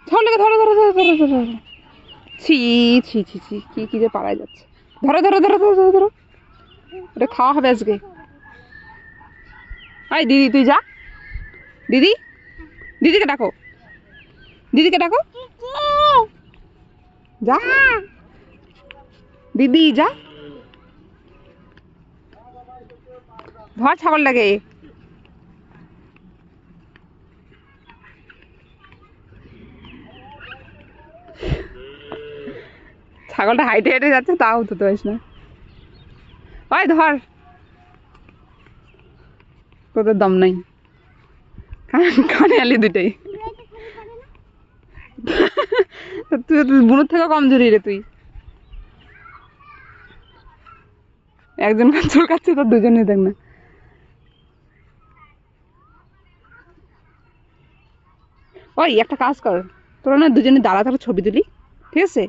ছাগলটাকে ধরো ধরো ধরো ধরো ধরো ধরো। ছি ছি ছি ছি, কি কি যে পাড়ায় যাচ্ছে। ধরো ধরো ধরো ধরো ধরো ধরো, ওটা খাওয়া হবে আজকে। আই দিদি তুই যা, দিদি, দিদিকে ডাকো, দিদিকে ডাকো, যা দিদি যা, ধর ছাগলটাকে। ছাগলটা হাইটে হেঁটে যাচ্ছে, তাও তো পারিস না। ওই ধর, তোদের দম নাই, কানে আলি দুটাই। তুই বুনোর থেকে কমজোরি রে তুই। একজন চুল কাটছে, তোর দুজনে দেখ না। ওই একটা কাজ কর, তোরা না দুজনে দাঁড়া থাকো, ছবি তুলি, ঠিক আছে?